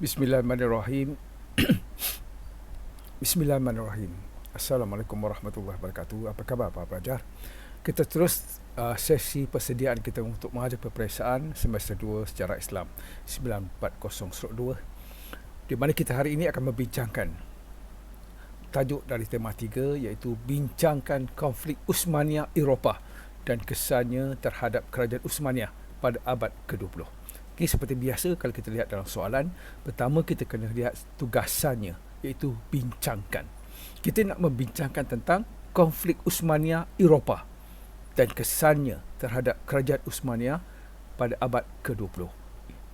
Bismillahirrahmanirrahim. Bismillahirrahmanirrahim. Assalamualaikum warahmatullahi wabarakatuh. Apa khabar Pak Pelajar? Kita terus sesi persediaan kita untuk mengajar peperiksaan semester 2 Sejarah Islam 940/2, di mana kita hari ini akan membincangkan tajuk dari tema 3, iaitu bincangkan konflik Uthmaniyah Eropah dan kesannya terhadap kerajaan Uthmaniyah pada abad ke-20. Okay, seperti biasa, kalau kita lihat dalam soalan, pertama kita kena lihat tugasannya, iaitu bincangkan. Kita nak membincangkan tentang konflik Uthmaniyah Eropah dan kesannya terhadap kerajaan Uthmaniyah pada abad ke-20.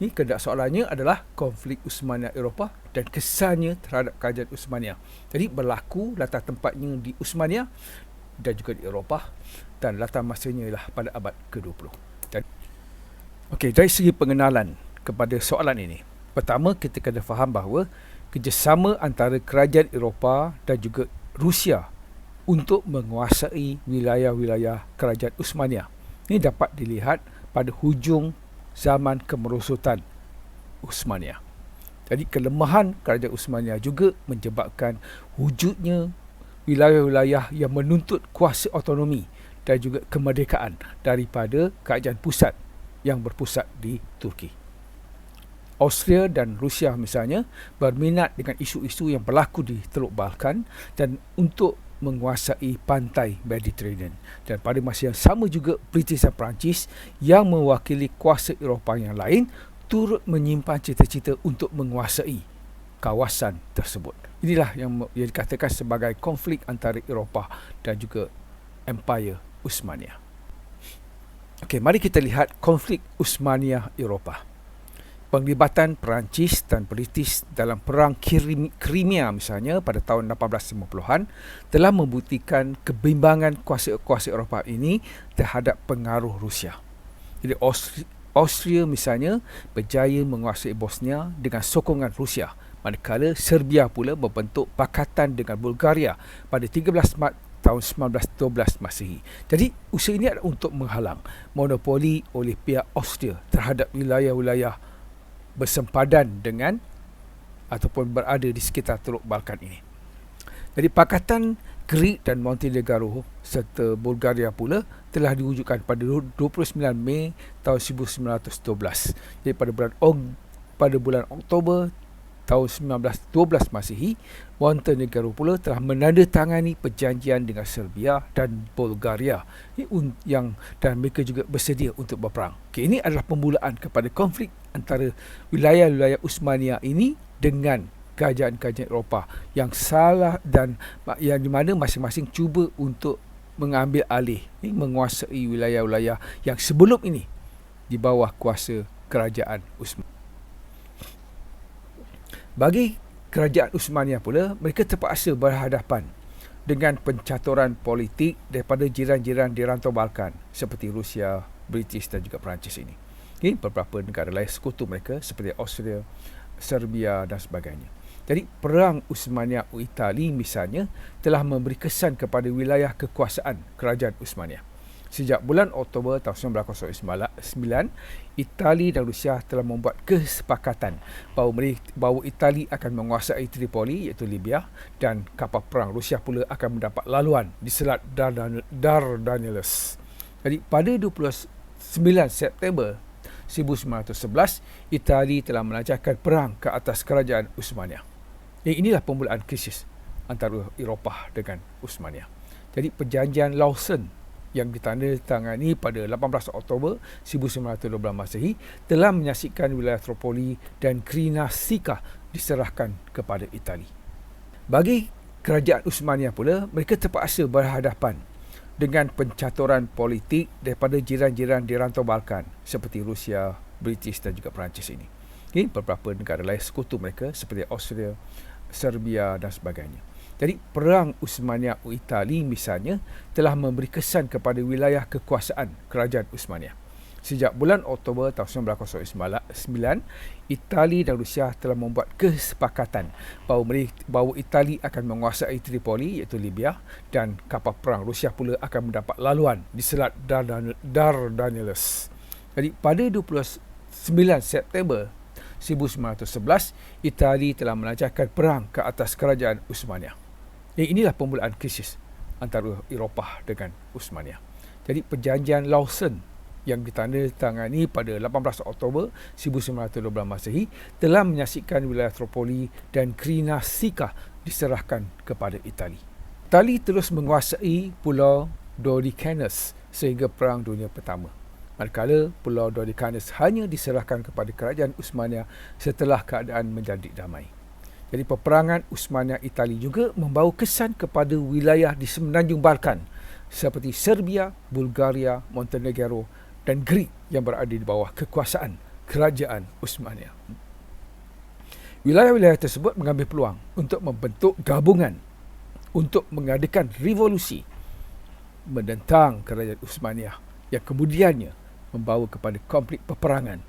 Ini kehendak soalannya adalah konflik Uthmaniyah Eropah dan kesannya terhadap kerajaan Uthmaniyah. Jadi berlaku latar tempatnya di Uthmaniyah dan juga di Eropah, dan latar masanya ialah pada abad ke-20. Okey, dari segi pengenalan kepada soalan ini, pertama kita kena faham bahawa kerjasama antara kerajaan Eropah dan juga Rusia untuk menguasai wilayah-wilayah kerajaan Uthmaniyah ini dapat dilihat pada hujung zaman kemerosotan Uthmaniyah. Jadi kelemahan kerajaan Uthmaniyah juga menyebabkan wujudnya wilayah-wilayah yang menuntut kuasa autonomi dan juga kemerdekaan daripada kerajaan pusat yang berpusat di Turki. Austria dan Rusia misalnya berminat dengan isu-isu yang berlaku di Teluk Balkan dan untuk menguasai pantai Mediterranean. Dan pada masa yang sama juga British dan Perancis yang mewakili kuasa Eropah yang lain turut menyimpan cita-cita untuk menguasai kawasan tersebut. Inilah yang dikatakan sebagai konflik antara Eropah dan juga Empire Uthmaniyah. Okey, mari kita lihat konflik Uthmaniyah Eropah. Penglibatan Perancis dan British dalam perang Crimea misalnya pada tahun 1850-an telah membuktikan kebimbangan kuasa-kuasa Eropah ini terhadap pengaruh Rusia. Jadi Austria misalnya berjaya menguasai Bosnia dengan sokongan Rusia, manakala Serbia pula membentuk pakatan dengan Bulgaria pada 13 Mac tahun 1912 Masihi. Jadi usaha ini adalah untuk menghalang monopoli oleh pihak Austria terhadap wilayah-wilayah bersempadan dengan ataupun berada di sekitar Teluk Balkan ini. Jadi pakatan Greek dan Montenegro serta Bulgaria pula telah diwujudkan pada 29 Mei tahun 1912. Jadi pada bulan Oktober tahun 1912 Masihi, Montenegro pula telah menandatangani perjanjian dengan Serbia dan Bulgaria dan mereka juga bersedia untuk berperang. Okay, ini adalah permulaan kepada konflik antara wilayah-wilayah Uthmaniyah ini dengan kerajaan-kerajaan Eropah yang salah dan yang di mana masing-masing cuba untuk mengambil alih, menguasai wilayah-wilayah yang sebelum ini di bawah kuasa kerajaan Uthmaniyah. Bagi kerajaan Uthmaniyah pula, mereka terpaksa berhadapan dengan pencaturan politik daripada jiran-jiran di rantau Balkan seperti Rusia, British dan juga Perancis ini. Okay, beberapa negara lain sekutu mereka seperti Austria, Serbia dan sebagainya. Jadi perang Uthmaniyah Itali misalnya telah memberi kesan kepada wilayah kekuasaan kerajaan Uthmaniyah. Sejak bulan Oktober tahun 1909, Itali dan Rusia telah membuat kesepakatan bahawa Itali akan menguasai Tripoli iaitu Libya, dan kapal perang Rusia pula akan mendapat laluan di Selat Dardanelles. Jadi pada 29 September 1911, Itali telah melancarkan perang ke atas kerajaan Uthmaniyah. Inilah permulaan krisis antara Eropah dengan Uthmaniyah. Jadi perjanjian Lausanne yang ditandatangani pada 18 Oktober 1912 Masehi telah menyaksikan wilayah Tripoli dan Krinarsika diserahkan kepada Itali. Bagi kerajaan Uthmaniyah pula, mereka terpaksa berhadapan dengan pencaturan politik daripada jiran-jiran di rantau Balkan seperti Rusia, British dan juga Perancis ini. Beberapa negara lain sekutu mereka seperti Austria, Serbia dan sebagainya. Jadi perang Uthmaniyah Itali misalnya telah memberi kesan kepada wilayah kekuasaan kerajaan Uthmaniyah. Sejak bulan Oktober tahun 1909, Itali dan Rusia telah membuat kesepakatan bahawa Itali akan menguasai Tripoli iaitu Libya, dan kapal perang Rusia pula akan mendapat laluan di Selat Dardanelles. Jadi pada 29 September 1911, Itali telah melancarkan perang ke atas kerajaan Uthmaniyah. Inilah permulaan krisis antara Eropah dengan Uthmaniyah. Jadi perjanjian Lausanne yang ditandatangani pada 18 Oktober 1912 Masehi telah menyaksikan wilayah Tripoli dan Krinarsika diserahkan kepada Itali. Itali terus menguasai Pulau Dodecanus sehingga Perang Dunia Pertama, manakala Pulau Dodecanus hanya diserahkan kepada kerajaan Uthmaniyah setelah keadaan menjadi damai. Jadi peperangan Uthmaniyah-Itali juga membawa kesan kepada wilayah di semenanjung Balkan seperti Serbia, Bulgaria, Montenegro dan Greek yang berada di bawah kekuasaan kerajaan Uthmaniyah. Wilayah-wilayah tersebut mengambil peluang untuk membentuk gabungan untuk mengadakan revolusi menentang kerajaan Uthmaniyah yang kemudiannya membawa kepada konflik peperangan